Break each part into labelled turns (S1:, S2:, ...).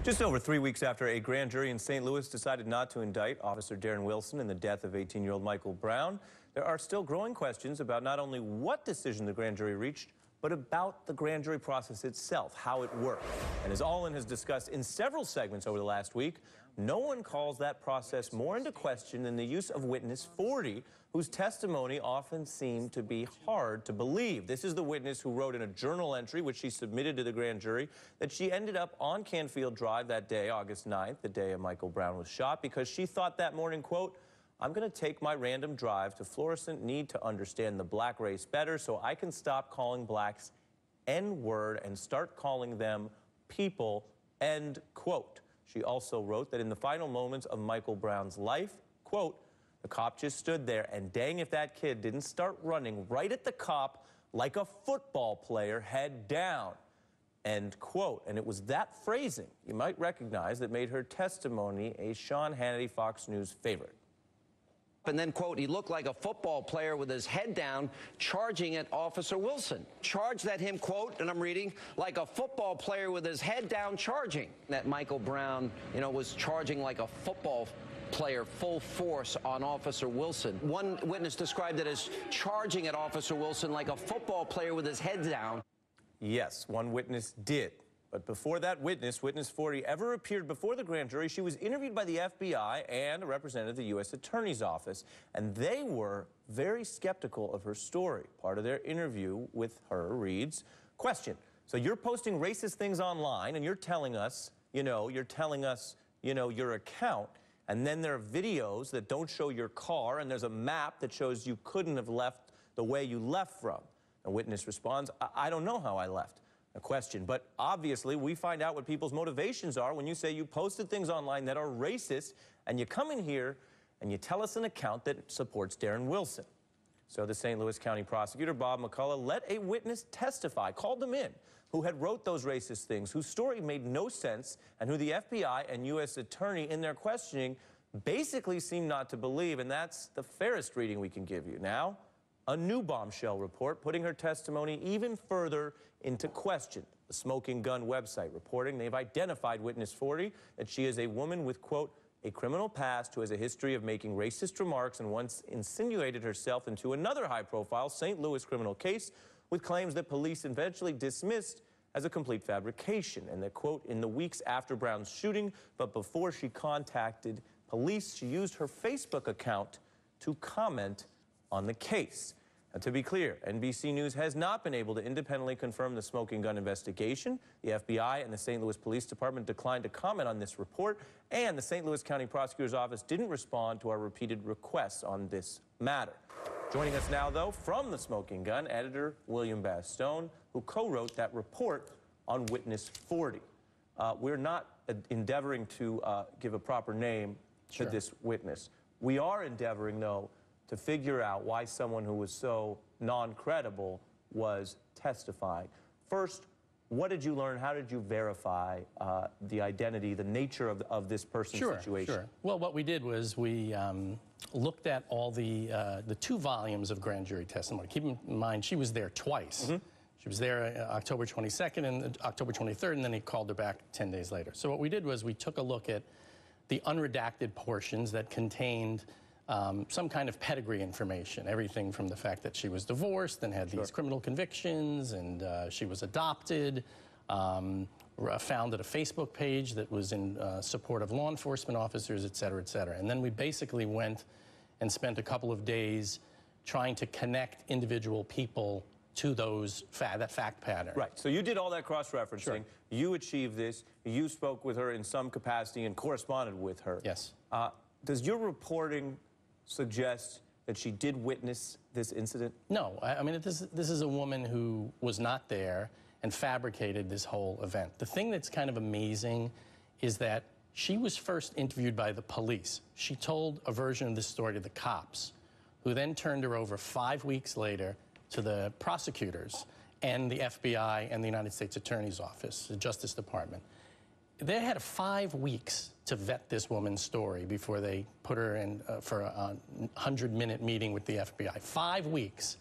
S1: Just over 3 weeks after a grand jury in St. Louis decided not to indict Officer Darren Wilson in the death of 18-year-old Michael Brown, there are still growing questions about not only what decision the grand jury reached, but about the grand jury process itself, how it worked. And as Olin has discussed in several segments over the last week, no one calls that process more into question than the use of witness 40, whose testimony often seemed to be hard to believe. This is the witness who wrote in a journal entry, which she submitted to the grand jury, that she ended up on Canfield Drive that day, August 9th, the day Michael Brown was shot, because she thought that morning, quote, "I'm going to take my random drive to Florissant, need to understand the black race better so I can stop calling blacks N-word and start calling them people," end quote. She also wrote that in the final moments of Michael Brown's life, quote, "The cop just stood there, and dang if that kid didn't start running right at the cop like a football player, head down," end quote. And it was that phrasing, you might recognize, that made her testimony a Sean Hannity Fox News favorite.
S2: And then, quote, "He looked like a football player with his head down, charging at Officer Wilson. Charged at him," quote, and I'm reading, "like a football player with his head down charging." That Michael Brown, was charging like a football player full force on Officer Wilson. One witness described it as charging at Officer Wilson like a football player with his head down.
S1: Yes, one witness did. But before that witness, witness 40, ever appeared before the grand jury, she was interviewed by the FBI and a representative of the U.S. Attorney's Office, and they were very skeptical of her story. Part of their interview with her reads, question, "So you're posting racist things online, and you're telling us, your account, and then there are videos that don't show your car, and there's a map that shows you couldn't have left the way you left from." The witness responds, I don't know how I left." A question, but obviously we find out what people's motivations are when you say you posted things online that are racist, and you come in here and you tell us an account that supports Darren Wilson. So the St. Louis County prosecutor, Bob McCullough, let a witness testify, called them in, who had wrote those racist things, whose story made no sense, and who the FBI and U.S. Attorney in their questioning basically seemed not to believe, and that's the fairest reading we can give you. Now, a new bombshell report putting her testimony even further into question. The Smoking Gun website reporting they've identified witness 40, that she is a woman with, quote, "a criminal past who has a history of making racist remarks and once insinuated herself into another high-profile St. Louis criminal case with claims that police eventually dismissed as a complete fabrication," and that, quote, "in the weeks after Brown's shooting, but before she contacted police, she used her Facebook account to comment on the case." And to be clear, NBC News has not been able to independently confirm the Smoking Gun investigation. The FBI and the St. Louis Police Department declined to comment on this report, and the St. Louis County Prosecutor's Office didn't respond to our repeated requests on this matter. Joining us now, though, from the Smoking Gun, editor William Bastone, who co-wrote that report on witness 40. We're not endeavoring to give a proper name to this witness. We are endeavoring, though, to figure out why someone who was so non-credible was testifying. First, what did you learn? How did you verify the identity, the nature of this person's situation?
S3: Sure. Well, what we did was we looked at all the 2 volumes of grand jury testimony. Keep in mind, she was there twice. Mm-hmm. She was there October 22nd and October 23rd, and then he called her back 10 days later. So what we did was we took a look at the unredacted portions that contained some kind of pedigree information, everything from the fact that she was divorced and had these criminal convictions, and she was adopted, founded a Facebook page that was in support of law enforcement officers, et cetera, et cetera. And then we basically went and spent a couple of days trying to connect individual people to those that fact pattern.
S1: Right. So you did all that cross-referencing.
S3: Sure.
S1: You achieved this. You spoke with her in some capacity and corresponded with her.
S3: Yes.
S1: Does your reporting suggest that she did witness this incident?
S3: No. I mean, this is a woman who was not there and fabricated this whole event. The thing that's kind of amazing is that she was first interviewed by the police. She told a version of this story to the cops, who then turned her over 5 weeks later to the prosecutors and the FBI and the United States Attorney's Office, the Justice Department. They had 5 weeks to vet this woman's story before they put her in for a 100-minute meeting with the FBI. 5 weeks.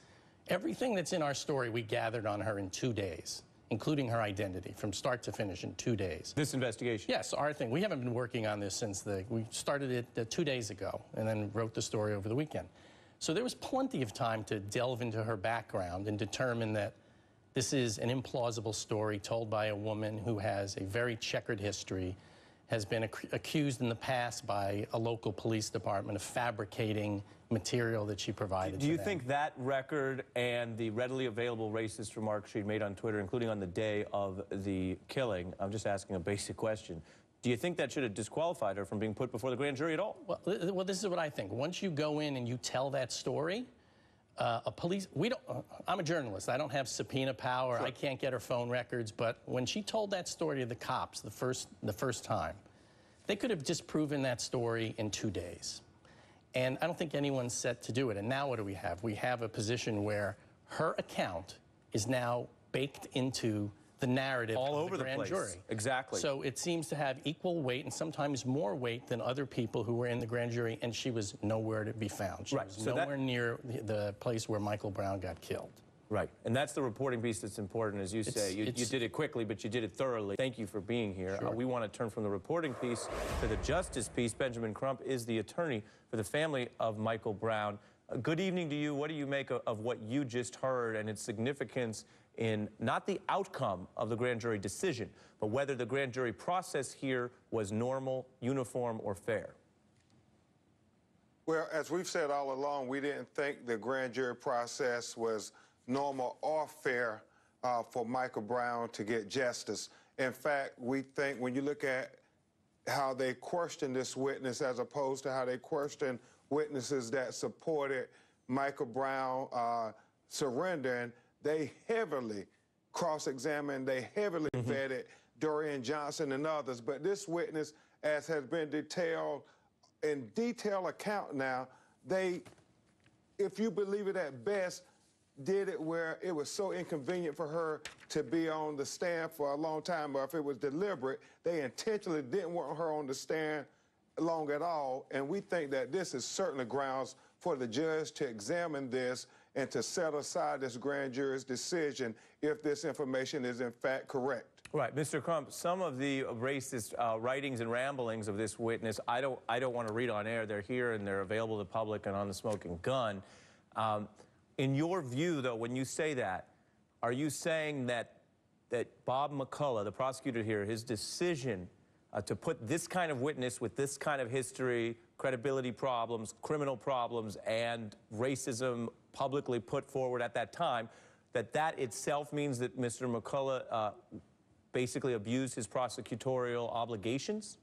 S3: Everything that's in our story we gathered on her in 2 days, including her identity, from start to finish in 2 days.
S1: This investigation?
S3: Yes, our thing. We haven't been working on this since we started it 2 days ago and then wrote the story over the weekend. So there was plenty of time to delve into her background and determine that this is an implausible story told by a woman who has a very checkered history, has been accused in the past by a local police department of fabricating material that she provided
S1: Do you
S3: to them.
S1: think that record and the readily available racist remarks she'd made on Twitter, including on the day of the killing, I'm just asking a basic question, do you think that should have disqualified her from being put before the grand jury at all?
S3: Well, this is what I think. Once you go in and you tell that story, I'm a journalist. I don't have subpoena power. Sure. I can't get her phone records. But when she told that story to the cops the first time, they could have disproven that story in 2 days. And I don't think anyone's set to do it. And now what do we have? We have a position where her account is now baked into the narrative
S1: all
S3: of
S1: over
S3: the grand jury.
S1: Exactly.
S3: So it seems to have equal weight and sometimes more weight than other people who were in the grand jury, and she was nowhere to be found. She was nowhere near the place where Michael Brown got killed.
S1: Right, and that's the reporting piece that's important, as you say. You did it quickly, but you did it thoroughly. Thank you for being here.
S3: Sure.
S1: We want to turn from the reporting piece to the justice piece. Benjamin Crump is the attorney for the family of Michael Brown. Good evening to you. What do you make of what you just heard and its significance in not the outcome of the grand jury decision, but whether the grand jury process here was normal, uniform, or fair?
S4: Well, as we've said all along, we didn't think the grand jury process was normal or fair for Michael Brown to get justice. In fact, we think when you look at how they questioned this witness as opposed to how they questioned witnesses that supported Michael Brown surrendering, they heavily cross-examined, they heavily vetted Dorian Johnson and others. But this witness, as has been detailed in detailed account now, they, if you believe it at best, did it where it was so inconvenient for her to be on the stand for a long time, or if it was deliberate, they intentionally didn't want her on the stand long at all. And we think that this is certainly grounds for the judge to examine this and to set aside this grand jury's decision if this information is in fact correct.
S1: Right, Mr. Crump, some of the racist writings and ramblings of this witness, I don't want to read on air. They're here and they're available to the public and on the Smoking Gun. In your view, though, when you say that, are you saying that Bob McCullough, the prosecutor here, his decision to put this kind of witness with this kind of history, credibility problems, criminal problems, and racism publicly put forward at that time, that itself means that Mr. McCullough basically abused his prosecutorial obligations?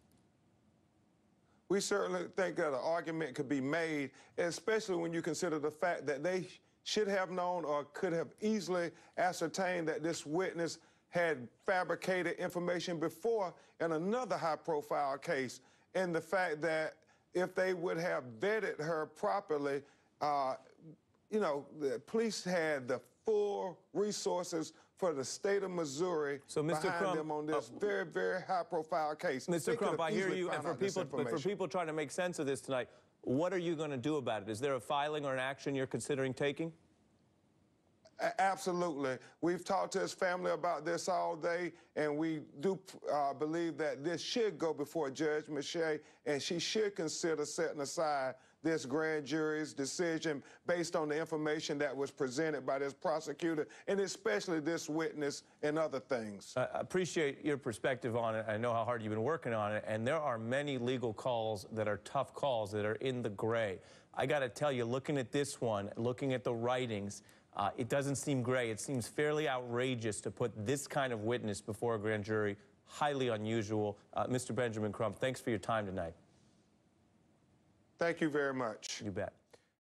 S4: We certainly think that an argument could be made, especially when you consider the fact that they should have known or could have easily ascertained that this witness had fabricated information before in another high-profile case, and the fact that if they would have vetted her properly, you know, the police had the full resources for the state of Missouri behind them on this very, very high-profile case.
S1: Mr. Crump, I hear you, and for people trying to make sense of this tonight, what are you going to do about it? Is there a filing or an action you're considering taking?
S4: Absolutely. We've talked to his family about this all day, and we do believe that this should go before Judge Mache, and she should consider setting aside this grand jury's decision based on the information that was presented by this prosecutor, and especially this witness and other things.
S1: I appreciate your perspective on it. I know how hard you've been working on it, and there are many legal calls that are tough calls that are in the gray. I got to tell you, looking at this one, looking at the writings, it doesn't seem gray. It seems fairly outrageous to put this kind of witness before a grand jury. Highly unusual. Mr. Benjamin Crump, thanks for your time tonight.
S4: Thank you very much.
S1: You bet.